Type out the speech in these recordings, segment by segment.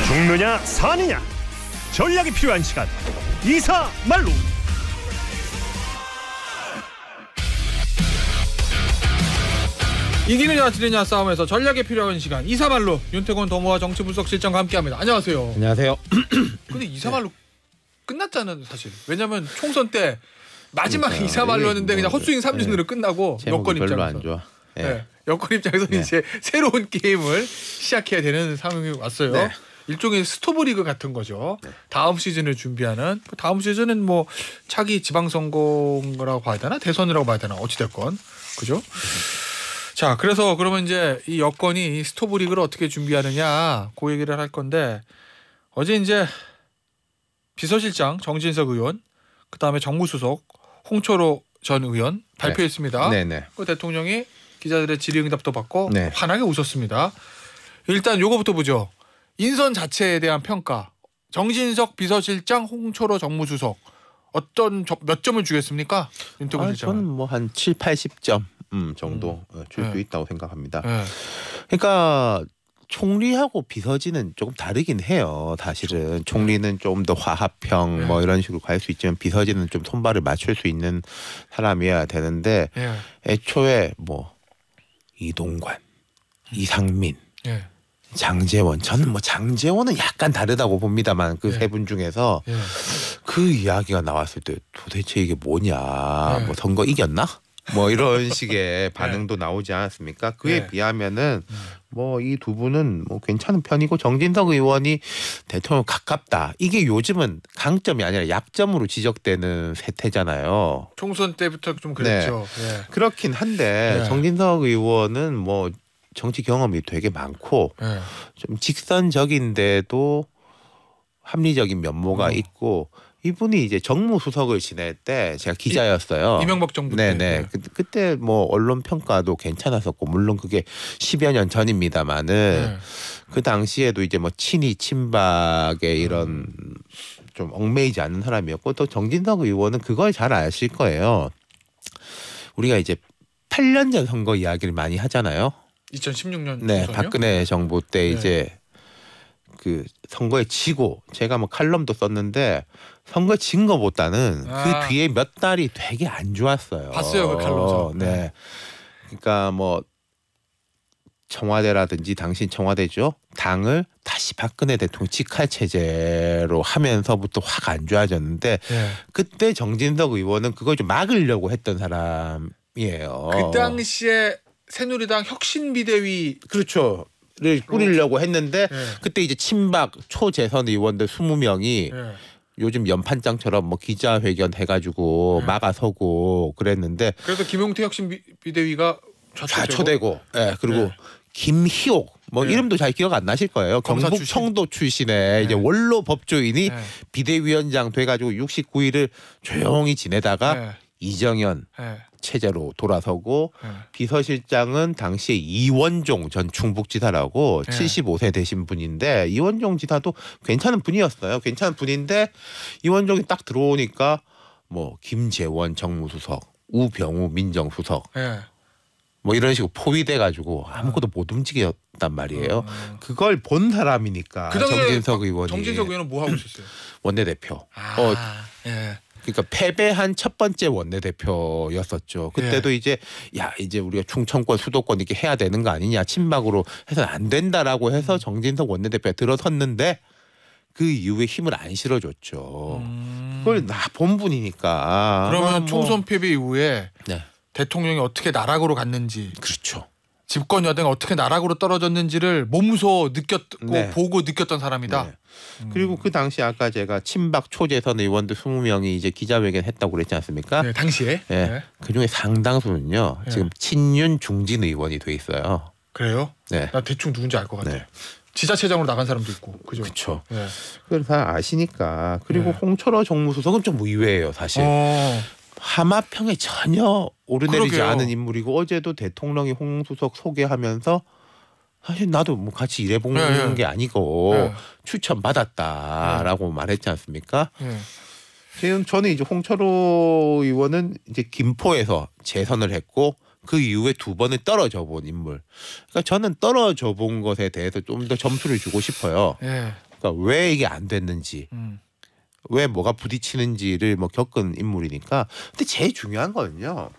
죽느냐 사느냐 전략이 필요한 시간 이사말로. 이기느냐 지느냐 싸움에서 전략이 필요한 시간 이사말로 윤태곤 더모아 정치분석실장과 함께합니다. 안녕하세요. 안녕하세요. 근데 이사말로 끝났잖아요 사실. 왜냐면 총선 때 마지막 그러니까, 이사말로였는데 그냥 헛스윙 3진으로 끝나고 여권 별로 입장에서 안 좋아. 네. 여권 입장에서는 이제 새로운 게임을 시작해야 되는 상황이 왔어요. 네. 일종의 스토브 리그 같은 거죠. 네. 다음 시즌을 준비하는. 다음 시즌은 뭐 차기 지방선거라고 봐야 되나 대선이라고 봐야 되나 어찌됐건 그죠? 자, 그래서 그러면 이제 이 여권이 스토브 리그를 어떻게 준비하느냐 그 얘기를 할 건데 어제 이제 비서실장 정진석 의원 그다음에 정무수석 홍철호 전 의원 발표했습니다. 네네. 그 대통령이 기자들의 질의응답도 받고 네. 환하게 웃었습니다. 일단 요거부터 보죠. 인선 자체에 대한 평가. 정진석 비서실장 홍철호 정무수석 어떤 몇 점을 주겠습니까? 윤태곤 실장. 저는 뭐 한 7, 80점 정도 줄 수 네. 있다고 생각합니다. 네. 그러니까 총리하고 비서진은 조금 다르긴 해요. 사실은 총리는 좀 더 화합형 네. 뭐 이런 식으로 갈 수 있지만 비서진은 좀 손발을 맞출 수 있는 사람이어야 되는데 예. 애초에 뭐 이동관, 이상민, 예. 장제원 저는 뭐 장제원은 약간 다르다고 봅니다만 그 네. 세 분 중에서 예. 그 이야기가 나왔을 때 도대체 이게 뭐냐 네. 뭐 선거 이겼나 뭐 이런 식의 반응도 나오지 않았습니까? 그에 네. 비하면은 뭐 이 두 분은 뭐 괜찮은 편이고 정진석 의원이 대통령 가깝다 이게 요즘은 강점이 아니라 약점으로 지적되는 세태잖아요. 총선 때부터 좀 그랬죠. 예. 그렇긴 한데 네. 정진석 의원은 뭐 정치 경험이 되게 많고 예. 좀 직선적인데도 합리적인 면모가 있고 이분이 이제 정무수석을 지낼 때 제가 기자였어요. 이명박 정부 때. 네네. 그때 뭐 언론 평가도 괜찮았었고 물론 그게 10여 년 전입니다만은 예. 그 당시에도 이제 뭐 친이 친박의 이런 좀 얽매이지 않는 사람이었고 또 정진석 의원은 그걸 잘 아실 거예요. 우리가 이제 8년 전 선거 이야기를 많이 하잖아요. 2016년 네, 총선이요? 박근혜 정부 때 네. 이제 그 선거에 지고 제가 뭐 칼럼도 썼는데 선거에 진 거보다는 그 뒤에 몇 달이 되게 안 좋았어요. 봤어요, 그 칼럼서. 네. 그러니까 뭐 청와대라든지 당신 청와대죠. 당을 다시 박근혜 대통령 직할 체제로 하면서부터 확 안 좋아졌는데 예. 그때 정진석 의원은 그걸 좀 막으려고 했던 사람이에요. 그 당시에 새누리당 혁신비대위 그렇죠. 를 꾸리려고 했는데 예. 그때 이제 친박 초재선 의원들 20명이 예. 요즘 연판장처럼 뭐 기자회견 해가지고 막아서고 그랬는데 그래서 김용태 혁신비대위가 좌초되고 예, 그리고 네. 김희옥 뭐 네. 이름도 잘 기억 안 나실 거예요. 검사 경북 청도 출신의 이제 네. 원로 법조인이 네. 비대위원장 돼가지고 69일을 조용히 지내다가 네. 이정현 네. 체제로 돌아서고 네. 비서실장은 당시에 이원종 전 충북지사라고 네. 75세 되신 분인데 이원종 지사도 괜찮은 분이었어요. 괜찮은 분인데 이원종이 딱 들어오니까 뭐 김재원 정무수석, 우병우 민정수석 네. 뭐 이런 식으로 포위돼 가지고 아무것도 못 움직였단 말이에요. 그걸 본 사람이니까 그 당시에 정진석 의원이 정진석 의원은 뭐 하고 있었어요? 원내대표. 예. 그러니까 패배한 첫 번째 원내대표였었죠. 그때도 이제 야 이제 우리가 충청권 수도권 이렇게 해야 되는 거 아니냐 친박으로 해서는 안 된다라고 해서 정진석 원내대표가 들어섰는데 그 이후에 힘을 안 실어줬죠. 그걸 나 본 분이니까. 그러면 뭐. 총선 패배 이후에 네. 대통령이 어떻게 나락으로 갔는지 그렇죠. 집권 여당이 어떻게 나락으로 떨어졌는지를 몸소 느꼈고 네. 보고 느꼈던 사람이다. 네. 그리고 그 당시 아까 제가 친박 초재선 의원들 20명이 이제 기자회견 했다고 그랬지 않습니까? 네, 당시에. 네. 네. 그중에 상당수는요. 네. 지금 친윤 중진 의원이 돼 있어요. 그래요? 네. 나 대충 누군지 알 것 같아. 네. 지자체장으로 나간 사람도 있고. 그죠? 그렇죠. 네. 그걸 다 아시니까. 그리고 네. 홍철호 정무수석은 좀 의외예요, 사실. 하마평에 전혀 오르내리지 그러게요. 않은 인물이고 어제도 대통령이 홍 수석 소개하면서 사실 나도 뭐 같이 일해본 네, 게 아니고 네. 추천 받았다라고 말했지 않습니까? 네. 지금 저는 이제 홍철호 의원은 이제 김포에서 재선을 했고 그 이후에 두 번을 떨어져 본 인물. 그러니까 저는 떨어져 본 것에 대해서 좀 더 점수를 주고 싶어요. 네. 그러니까 왜 이게 안 됐는지, 왜 뭐가 부딪히는지를 뭐 겪은 인물이니까. 근데 제일 중요한 거는요.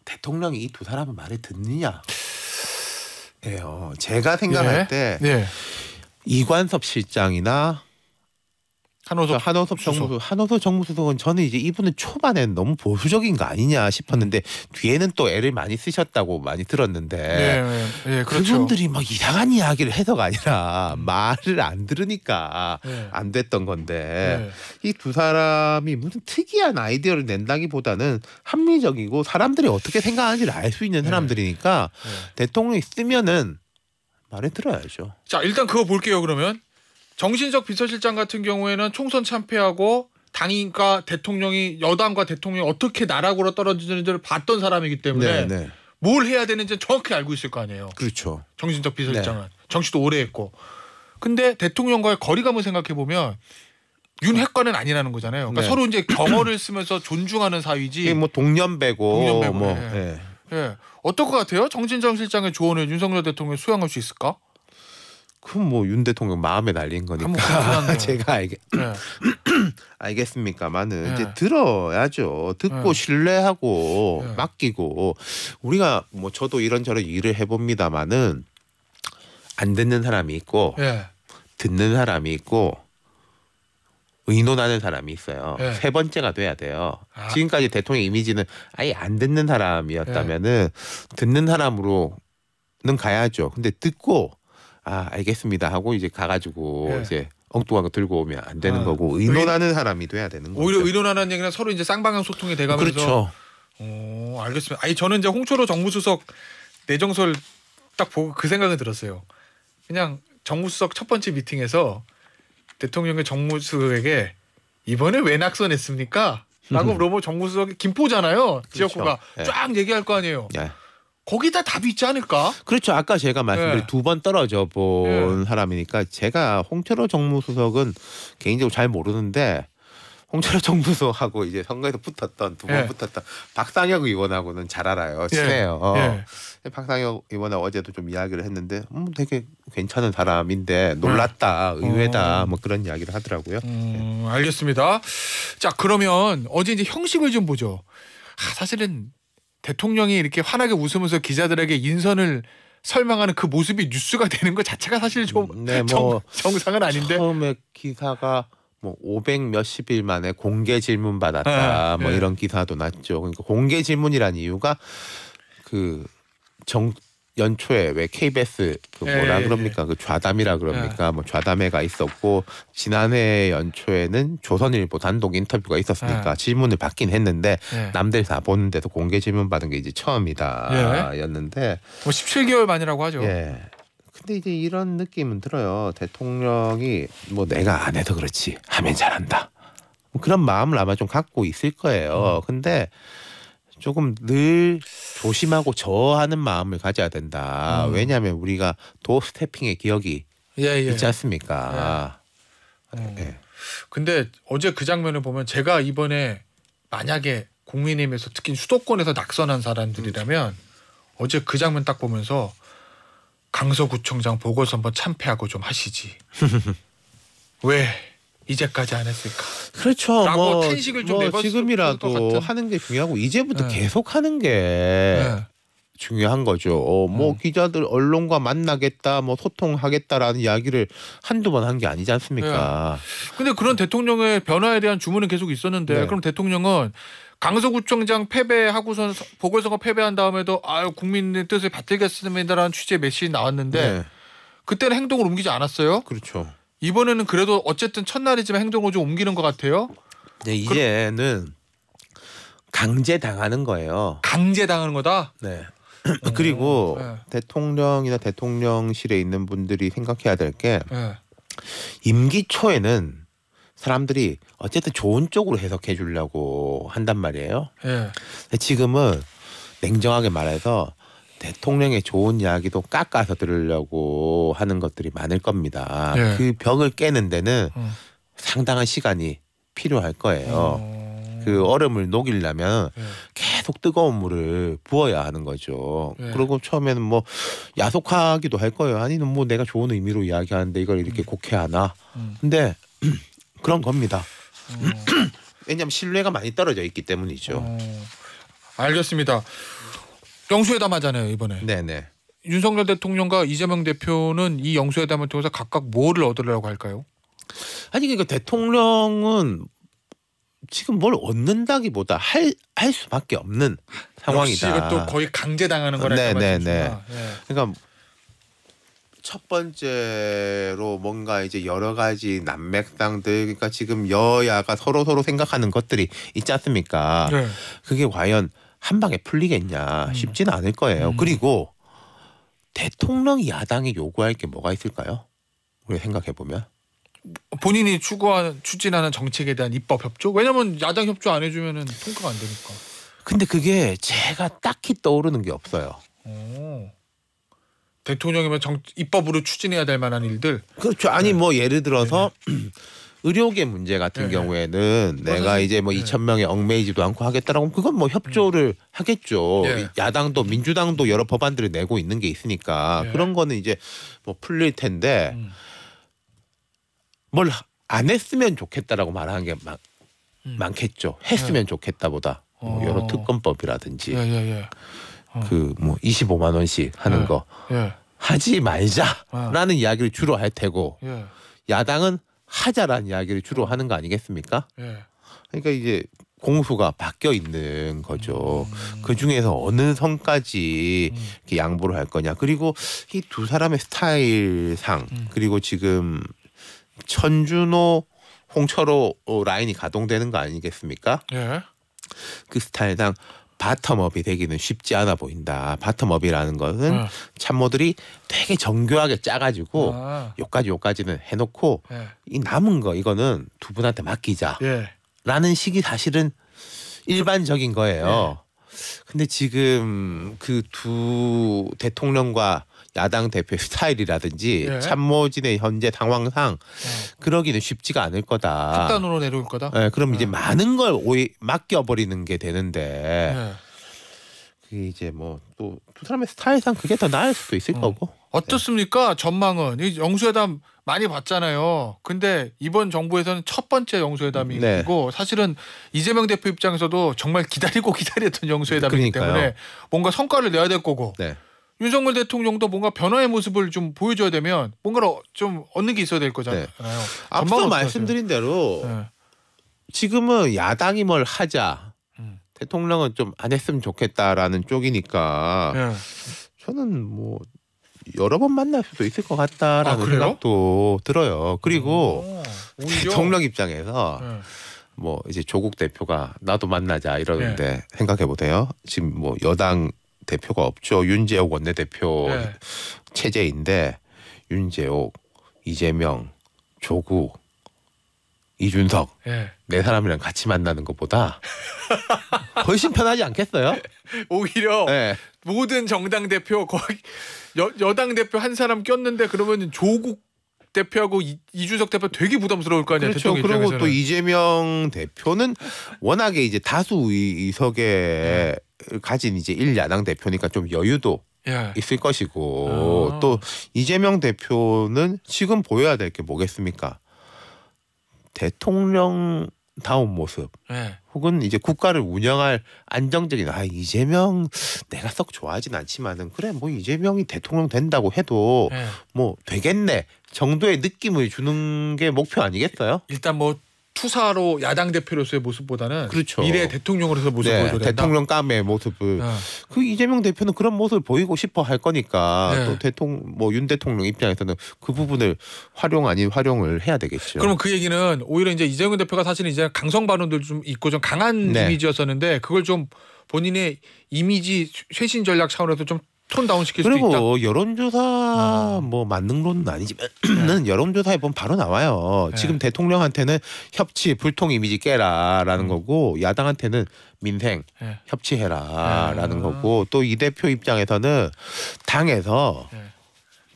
대통령이 이 두 사람의 말을 듣느냐. 예요. 제가 생각할 때 이관섭 실장이나 한호섭 정무수석은 저는 이제 이분은 초반에 너무 보수적인 거 아니냐 싶었는데 뒤에는 또 애를 많이 쓰셨다고 많이 들었는데 그렇죠. 그분들이 막 이상한 이야기를 해서가 아니라 말을 안 들으니까 안 됐던 건데 이 두 사람이 무슨 특이한 아이디어를 낸다기보다는 합리적이고 사람들이 어떻게 생각하는지를 알 수 있는 사람들이니까 대통령이 쓰면은 말을 들어야죠. 자, 일단 그거 볼게요. 그러면 정신석 비서실장 같은 경우에는 총선 참패하고 당인과 대통령이 여당과 대통령이 어떻게 나락으로 떨어지는지를 봤던 사람이기 때문에 뭘 해야 되는지 정확히 알고 있을 거 아니에요. 그렇죠. 정신석 비서실장은 정치도 오래 했고. 근데 대통령과의 거리감을 생각해 보면 윤핵관은 아니라는 거잖아요. 그러니까 서로 이제 경어를 쓰면서 존중하는 사이지. 뭐 동년배고 뭐. 어떨 것 같아요? 정진정 실장의 조언을 윤석열 대통령이 수용할 수 있을까? 그럼 뭐 윤 대통령 마음에 날린 거니까 제가 알겠습니까만은 이제 들어야죠. 듣고 신뢰하고 맡기고 우리가 뭐 저도 이런저런 일을 해봅니다만은 안 듣는 사람이 있고 듣는 사람이 있고 의논하는 사람이 있어요. 세 번째가 돼야 돼요. 지금까지 대통령 이미지는 아예 안 듣는 사람이었다면은 듣는 사람으로는 가야죠. 근데 듣고 알겠습니다 하고 이제 가가지고 이제 엉뚱한 거 들고 오면 안 되는 거고 의논하는 사람이 돼야 되는 거죠. 오히려 의논하는 얘기는 서로 이제 쌍방향 소통이 돼가면서. 그렇죠. 알겠습니다. 아니 저는 이제 홍철호 정무수석 내정설 딱 보고 그 생각이 들었어요. 그냥 정무수석 첫 번째 미팅에서 대통령의 정무수석에게 이번에 왜 낙선했습니까? 라고 물어보면 정무수석이 김포잖아요. 그렇죠. 지역구가 쫙 얘기할 거 아니에요. 거기다 답이 있지 않을까? 그렇죠. 아까 제가 말씀드린 두 번 떨어져 본 사람이니까 제가 홍철호 정무수석은 개인적으로 잘 모르는데 홍철호 정무수석하고 이제 선거에서 붙었던 두 번 붙었던 박상혁 의원하고는 잘 알아요. 친해요. 박상혁 의원하고 어제도 좀 이야기를 했는데 되게 괜찮은 사람인데 놀랐다, 의외다 뭐 그런 이야기를 하더라고요. 알겠습니다. 자 그러면 어제 이제 형식을 좀 보죠. 사실은 대통령이 이렇게 환하게 웃으면서 기자들에게 인선을 설명하는 그 모습이 뉴스가 되는 것 자체가 사실 좀 정상은 아닌데. 처음에 기사가 뭐 500 몇십일 만에 공개 질문 받았다 뭐 이런 기사도 났죠. 그러니까 공개 질문이란 이유가 그 연초에 왜 KBS 그 뭐라 그럽니까 그 좌담이라 그럽니까 뭐 좌담회가 있었고 지난해 연초에는 조선일보 단독 인터뷰가 있었으니까 질문을 받긴 했는데 남들 다 보는 데서 공개 질문 받은 게 이제 처음이다였는데 뭐 17개월 만이라고 하죠. 근데 이제 이런 느낌은 들어요. 대통령이 뭐 내가 안 해서 그렇지 하면 잘한다. 뭐 그런 마음을 아마 좀 갖고 있을 거예요. 근데 조금 늘 조심하고 저하는 마음을 가져야 된다. 왜냐하면 우리가 도 스태핑의 기억이 있지 않습니까? 근데 어제 그 장면을 보면 제가 이번에 만약에 국민의힘에서 특히 수도권에서 낙선한 사람들이라면 어제 그 장면 딱 보면서 강서구청장 보궐선거 한번 참패하고 좀 하시지. 왜 이제까지 안 했을까? 그렇죠. 라고 탄식을 좀 내봤을 지금이라도 하는 게 중요하고 이제부터 계속 하는 게 중요한 거죠. 뭐 기자들 언론과 만나겠다, 뭐 소통하겠다라는 이야기를 한두 번 한 게 아니지 않습니까? 근데 그런 대통령의 변화에 대한 주문은 계속 있었는데 그럼 대통령은 강서구청장 패배하고선 보궐선거 패배한 다음에도 국민의 뜻을 받들겠습니다라는 취지의 메시지 나왔는데 그때는 행동을 옮기지 않았어요. 그렇죠. 이번에는 그래도 어쨌든 첫날이지만 행동을 좀 옮기는 것 같아요. 네, 이제는 강제 당하는 거예요. 강제 당하는 거다. 네. 그리고 대통령이나 대통령실에 있는 분들이 생각해야 될 게 임기 초에는 사람들이 어쨌든 좋은 쪽으로 해석해 주려고 한단 말이에요. 근데 지금은 냉정하게 말해서 대통령의 좋은 이야기도 깎아서 들으려고 하는 것들이 많을 겁니다. 그 벽을 깨는 데는 상당한 시간이 필요할 거예요. 그 얼음을 녹이려면 예. 계속 뜨거운 물을 부어야 하는 거죠. 예. 그리고 처음에는 뭐 야속하기도 할 거예요. 아니면 뭐 내가 좋은 의미로 이야기하는데 이걸 이렇게 곡해하나. 근데 그런 겁니다. 왜냐하면 신뢰가 많이 떨어져 있기 때문이죠. 알겠습니다. 영수회담 하잖아요 이번에. 네네. 윤석열 대통령과 이재명 대표는 이 영수회담을 통해서 각각 뭐를 얻으려고 할까요? 아니 그러니까 대통령은 지금 뭘 얻는다기보다 할 수밖에 없는 상황이다. 역시 이것도 거의 강제당하는 거라는 말씀이시구나. 예. 그러니까 첫 번째로 뭔가 이제 여러 가지 난맥상들 그러니까 지금 여야가 서로 생각하는 것들이 있지 않습니까? 네. 그게 과연 한 방에 풀리겠냐 쉽지는 않을 거예요. 그리고 대통령이 야당이 요구할 게 뭐가 있을까요? 우리가 생각해 보면 본인이 추진하는 정책에 대한 입법 협조? 왜냐하면 야당 협조 안 해주면은 통과가 안 되니까. 근데 그게 제가 딱히 떠오르는 게 없어요. 대통령이면 입법으로 추진해야 될 만한 일들. 그렇죠. 아니 뭐 예를 들어서 의료계 문제 같은 네. 경우에는 내가 이제 뭐 2,000명에 얽매이지도 않고 하겠다라고 하면 그건 뭐 협조를 하겠죠. 네. 야당도 민주당도 여러 법안들을 내고 있는 게 있으니까 네. 그런 거는 이제 뭐 풀릴 텐데 뭘 안 했으면 좋겠다라고 말하는 게 많겠죠. 했으면 좋겠다보다 뭐 여러 특검법이라든지 예. 그 뭐 25만 원씩 하는 거 예. 하지 말자라는 이야기를 주로 할 테고 예. 야당은 하자라는 이야기를 주로 하는 거 아니겠습니까? 예. 그러니까 이제 공수가 바뀌어 있는 거죠. 그 중에서 어느 선까지 이렇게 양보를 할 거냐. 그리고 이 두 사람의 스타일상 그리고 지금 천준호, 홍철호 라인이 가동되는 거 아니겠습니까? 예. 그 스타일상 바텀업이 되기는 쉽지 않아 보인다. 바텀업이라는 것은 참모들이 되게 정교하게 짜가지고 요까지는 해놓고 예. 이 남은 거 이거는 두 분한테 맡기자. 예. 라는 식이 사실은 일반적인 거예요. 근데 지금 그 두 대통령과 야당 대표의 스타일이라든지 예. 참모진의 현재 상황상 그러기는 쉽지가 않을 거다. 합단으로 내려올 거다. 네, 그럼 이제 많은 걸 맡겨버리는 게 되는데 예. 그게 이제 뭐 또 두 사람의 스타일상 그게 더 나을 수도 있을 거고. 어떻습니까? 전망은 이 영수회담 많이 봤잖아요. 근데 이번 정부에서는 첫 번째 영수회담이고 네. 사실은 이재명 대표 입장에서도 정말 기다렸던 영수회담이기 그러니까요. 때문에 뭔가 성과를 내야 될 거고 네. 윤석열 대통령도 뭔가 변화의 모습을 좀 보여줘야 되면 뭔가를 좀 얻는 게 있어야 될 거잖아요. 앞서 전망은 말씀드린 대로 어떠세요? 지금은 야당이 뭘 하자 대통령은 좀 안 했으면 좋겠다라는 쪽이니까 예. 저는 뭐 여러 번 만날 수도 있을 것 같다라는 그래요? 생각도 들어요. 그리고 오히려? 대통령 입장에서 예. 뭐 이제 조국 대표가 나도 만나자 이러는데 생각해 보세요. 지금 뭐 여당 대표가 없죠. 윤재옥 원내대표 네. 체제인데 윤재옥, 이재명, 조국, 이준석 예. 네 사람이랑 같이 만나는 것보다 훨씬 편하지 않겠어요? 오히려 네. 모든 정당 대표 거의 여당 대표 한 사람 꼈는데 그러면 조국 대표하고 이준석 대표 되게 부담스러울 거 아니야. 그렇죠. 대통령 그리고 입장에서는. 또 이재명 대표는 워낙에 이제 다수 의석에 가진 이제 1야당 대표니까 좀 여유도 예. 있을 것이고 또 이재명 대표는 지금 보여야 될 게 뭐겠습니까? 대통령다운 모습 예. 혹은 이제 국가를 운영할 안정적인 이재명 내가 썩 좋아하진 않지만은 그래 뭐 이재명이 대통령 된다고 해도 예. 뭐 되겠네 정도의 느낌을 주는 게 목표 아니겠어요? 일단 뭐 투사로 야당 대표로서의 모습보다는 그렇죠. 미래 대통령으로서 모습을 네, 보여줘야 된다. 대통령 감의 모습을 예. 그 이재명 대표는 그런 모습을 보이고 싶어 할 거니까 네. 또 윤 대통령 입장에서는 그 부분을 활용 아닌 활용을 해야 되겠죠. 그럼 그 얘기는 오히려 이제 이재명 대표가 사실은 이제 강성 발언들 좀 있고 좀 강한 네. 이미지였었는데 그걸 좀 본인의 이미지 쇄신 전략 차원에서 좀 톤 다운 시킬 수도 있다. 그리고 여론조사 뭐 만능론은 아니지만 여론조사에 보면 바로 나와요. 네. 지금 대통령한테는 협치 불통 이미지 깨라라는 거고 야당한테는 민생 네. 협치해라라는 거고 또 이 대표 입장에서는 당에서 네.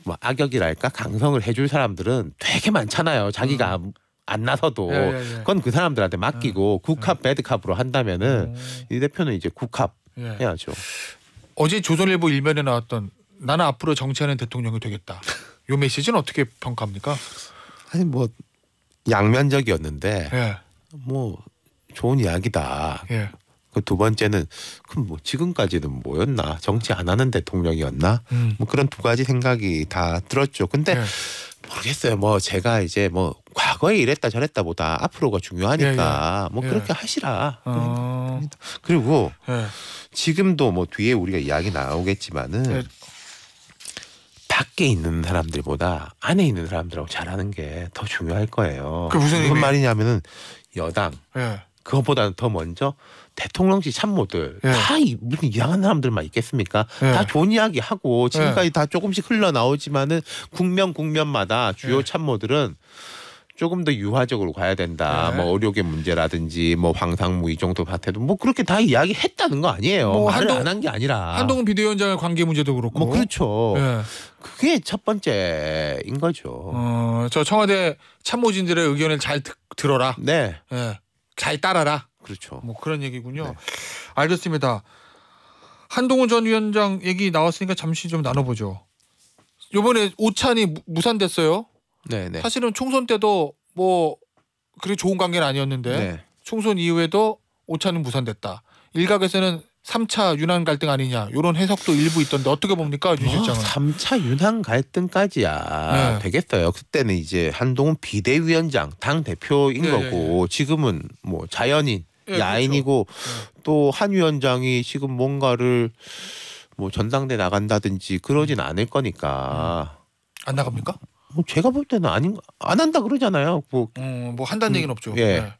뭐 악역이랄까 강성을 해줄 사람들은 되게 많잖아요. 자기가 안 나서도 예. 그건 그 사람들한테 맡기고 굿캅 배드캅으로 한다면은 이 대표는 이제 굿캅 예. 해야죠. 어제 조선일보 일면에 나왔던 나는 앞으로 정치하는 대통령이 되겠다. 요 메시지는 어떻게 평가합니까? 아니 뭐 양면적이었는데 예. 뭐 좋은 이야기다. 예. 그 두 번째는 그럼 뭐 지금까지는 뭐였나 정치 안 하는 대통령이었나 뭐 그런 두 가지 생각이 다 들었죠. 근데 예. 모르겠어요. 뭐 제가 이제 뭐 과거에 이랬다 저랬다보다 앞으로가 중요하니까 뭐 예. 그렇게 하시라. 어. 그리고 예. 지금도 뭐 뒤에 우리가 이야기 나오겠지만은 예. 밖에 있는 사람들보다 안에 있는 사람들하고 잘하는 게 더 중요할 거예요. 그게 무슨 의미? 말이냐면은 여당 예. 그것보다는 더 먼저 대통령실 참모들 예. 다 무슨 이상한 사람들만 있겠습니까? 예. 다 좋은 이야기 하고 지금까지 다 조금씩 흘러나오지만은 국면마다 주요 예. 참모들은 조금 더 유화적으로 가야 된다. 예. 뭐 의료계 문제라든지 뭐 황상무 이 정도 사태도 뭐 그렇게 다 이야기했다는 거 아니에요. 뭐 말을 안 한 게 아니라. 한동훈 비대위원장의 관계 문제도 그렇고. 뭐 그렇죠. 예. 그게 첫 번째인 거죠. 저 청와대 참모진들의 의견을 잘 들어라. 네, 예. 잘 따라라. 그렇죠. 뭐 그런 얘기군요. 네. 알겠습니다. 한동훈 전 위원장 얘기 나왔으니까 잠시 좀 나눠보죠. 이번에 오찬이 무산됐어요. 네. 사실은 총선 때도 뭐 그렇게 좋은 관계는 아니었는데 네. 총선 이후에도 오찬은 무산됐다. 일각에서는 3차 윤한 갈등 아니냐 이런 해석도 일부 있던데 어떻게 봅니까, 윤 실장은? 3차 윤한 갈등까지야 네. 되겠어요. 그때는 이제 한동훈 비대위원장 당 대표인 예, 거고 지금은 뭐 자연인 예, 야인이고 그렇죠. 또 한 위원장이 지금 뭔가를 뭐 전당대 나간다든지 그러진 않을 거니까 안 나갑니까? 뭐 제가 볼 때는 안 한다 그러잖아요. 뭐 뭐 한다는 얘기는 없죠. 예.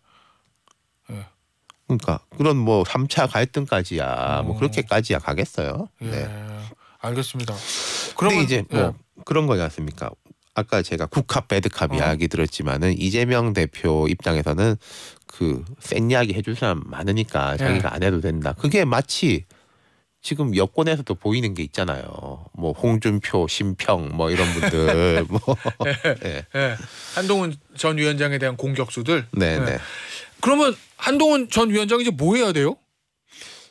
그러니까 그런 뭐 3차 갈등까지야 뭐 그렇게까지야 가겠어요. 예. 네. 알겠습니다. 근데 그러면 이제 뭐 그런 거지 않습니까? 아까 제가 굿캅 배드캅 이야기 들었지만은 이재명 대표 입장에서는 그 센 이야기 해줄 사람 많으니까 자기가 안 해도 된다. 그게 마치 지금 여권에서도 보이는 게 있잖아요. 뭐 홍준표, 심평 뭐 이런 분들 뭐 네. 예. 한동훈 전 위원장에 대한 공격수들. 네. 그러면 한동훈 전 위원장이 이제 뭐 해야 돼요?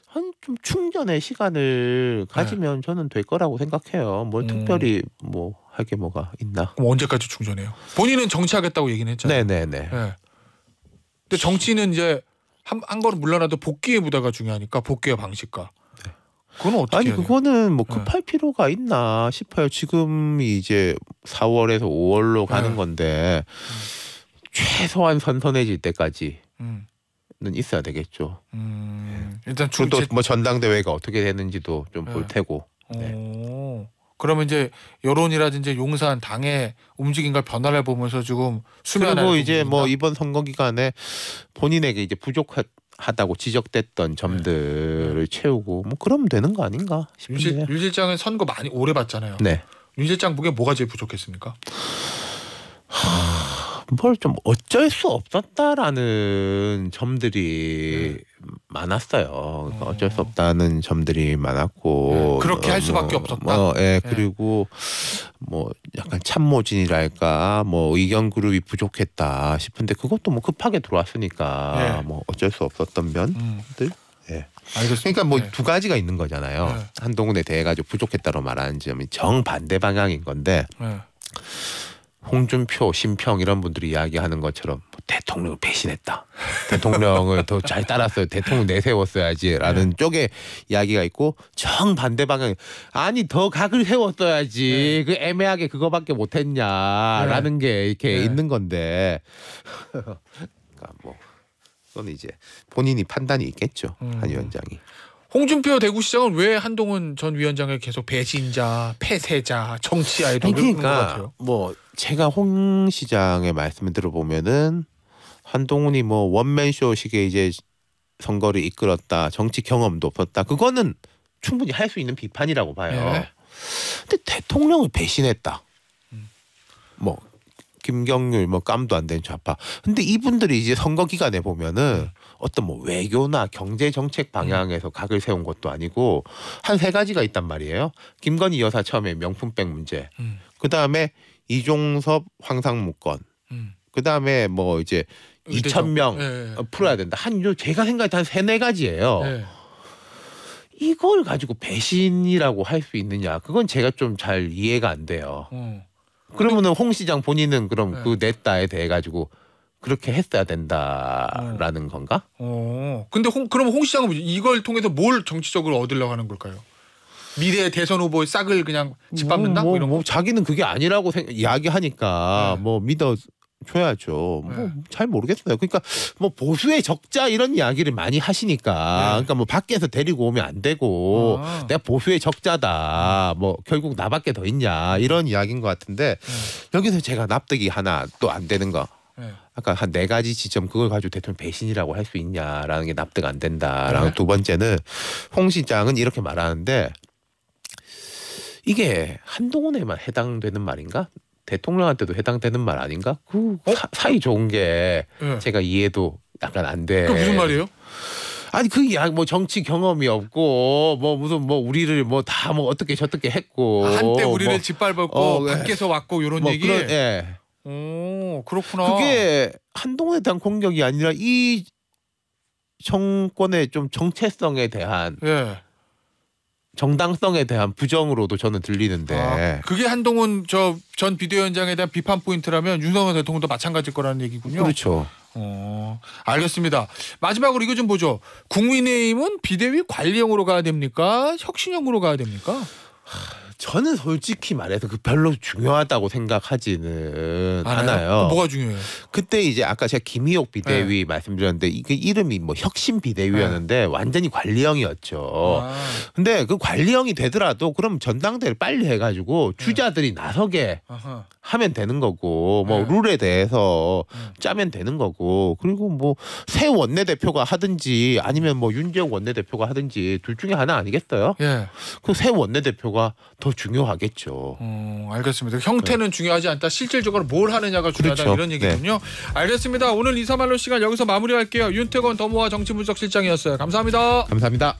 한 좀 충전의 시간을 가지면 저는 될 거라고 생각해요. 뭘 특별히 뭐 할 게 뭐가 있나? 그럼 언제까지 충전해요? 본인은 정치하겠다고 얘기는 했잖아요. 네네네. 예. 근데 정치는 이제 한 걸음 물러나도 복귀의 무대가 중요하니까 복귀의 방식과. 그건 어떻게 아니 해야 돼요? 그거는 뭐 급할 필요가 있나 싶어요. 지금이 이제 4월에서 5월로 가는 건데 최소한 선선해질 때까지는 있어야 되겠죠. 일단 그리고 또 뭐 전당대회가 어떻게 되는지도 좀 볼 테고. 네. 그러면 이제 여론이라든지 용산 당의 움직임과 변화를 보면서 지금 수면하는 그리고 이제 부분이다? 뭐 이번 선거 기간에 본인에게 이제 부족하다고 지적됐던 점들을 채우고 뭐 그러면 되는 거 아닌가 싶은데. 윤 실장은 선거 많이 오래 봤잖아요. 네. 윤 실장 보기에 뭐가 제일 부족했습니까? 뭘 좀 어쩔 수 없었다라는 점들이 많았어요. 그러니까 어쩔 수 없다는 점들이 많았고 그렇게 할 수밖에 없었다. 그리고 뭐 약간 참모진이랄까 뭐 의견 그룹이 부족했다 싶은데 그것도 뭐 급하게 들어왔으니까 뭐 어쩔 수 없었던 면들. 알겠습니다. 그러니까 뭐 두 가지가 있는 거잖아요. 한동훈에 대해 가지고 부족했다고 말하는 점이 정반대 방향인 건데. 홍준표, 심평 이런 분들이 이야기하는 것처럼 대통령을 배신했다. 대통령을 더 잘 따랐어요. 대통령 내세웠어야지라는 쪽에 이야기가 있고 정반대 방향. 아니 더 각을 세웠어야지. 그 애매하게 그거밖에 못했냐라는 게 이렇게 있는 건데. 그러니까 뭐 그건 이제 본인이 판단이 있겠죠. 한 위원장이. 홍준표 대구시장은 왜 한동훈 전 위원장을 계속 배신자, 폐쇄자, 정치 아이돌 그런 것 같아요? 뭐 제가 홍 시장의 말씀을 들어보면은 한동훈이 뭐 원맨쇼식의 이제 선거를 이끌었다, 정치 경험도 없었다. 그거는 충분히 할 수 있는 비판이라고 봐요. 근데 대통령을 배신했다. 뭐 김경률 뭐 깜도 안 되는 좌파. 근데 이분들이 이제 선거 기간에 보면은 어떤 뭐 외교나 경제 정책 방향에서 각을 세운 것도 아니고 한 세 가지가 있단 말이에요. 김건희 여사 처음에 명품백 문제. 그다음에 이종섭 황상무 건. 그다음에 뭐 이제 의대적. 2,000명 예. 풀어야 된다. 제가 생각할 한 3-4가지예요. 예. 이걸 가지고 배신이라고 할 수 있느냐? 그건 제가 좀 잘 이해가 안 돼요. 그러면은 홍 시장 본인은 그럼 네. 그 냈다에 대해 가지고 그렇게 했어야 된다라는 건가? 근데 그러면 홍 시장은 이걸 통해서 뭘 정치적으로 얻으려고 하는 걸까요? 미래 대선 후보의 싹을 그냥 짓밟는다? 뭐 이런 거? 자기는 그게 아니라고 이야기하니까 네. 뭐 믿어줘야죠. 네. 뭐 잘 모르겠어요. 그러니까 뭐 보수의 적자 이런 이야기를 많이 하시니까 네. 그러니까 뭐 밖에서 데리고 오면 안 되고 내가 보수의 적자다. 뭐 결국 나밖에 더 있냐 이런 이야기인 것 같은데 여기서 제가 납득이 하나 또 안 되는 거. 네. 아까 한 4가지 지점 그걸 가지고 대통령 배신이라고 할 수 있냐라는 게 납득 안 된다라는 네. 두 번째는 홍 시장은 이렇게 말하는데 이게 한동훈에만 해당되는 말인가? 대통령한테도 해당되는 말 아닌가? 그 사이 좋은 게 네. 제가 이해도 약간 안 돼. 그게 무슨 말이에요? 아니 그 뭐 정치 경험이 없고 뭐 무슨 뭐 우리를 뭐 다 뭐 어떻게 저떻게 했고 한때 우리를 뭐, 짓밟았고 밖에서 왔고 이런 뭐 얘기. 예. 오 그렇구나. 그게 한동훈에 대한 공격이 아니라 이 정권의 좀 정체성에 대한 예. 정당성에 대한 부정으로도 저는 들리는데 그게 한동훈 전 비대위원장에 대한 비판 포인트라면 윤석열 대통령도 마찬가지일 거라는 얘기군요. 그렇죠. 알겠습니다. 마지막으로 이거 좀 보죠. 국민의힘은 비대위 관리형으로 가야 됩니까? 혁신형으로 가야 됩니까? 저는 솔직히 말해서 그 별로 중요하다고 생각하지는 않아요. 뭐가 중요해요? 그때 이제 아까 제가 김희옥 비대위 말씀드렸는데 이게 이름이 뭐 혁신 비대위였는데 완전히 관리형이었죠. 근데 그 관리형이 되더라도 그럼 전당대회를 빨리 해가지고 주자들이 나서게 하면 되는 거고 뭐 룰에 대해서 짜면 되는 거고 그리고 뭐 새 원내대표가 하든지 아니면 뭐 윤재욱 원내대표가 하든지 둘 중에 하나 아니겠어요? 예. 그 새 원내대표가 더 중요하겠죠. 알겠습니다. 형태는 중요하지 않다. 실질적으로 뭘 하느냐가 중요하다. 그렇죠. 이런 얘기군요. 알겠습니다. 오늘 이사말로 시간 여기서 마무리할게요. 윤태권 더모아 정치분석실장이었어요. 감사합니다. 감사합니다.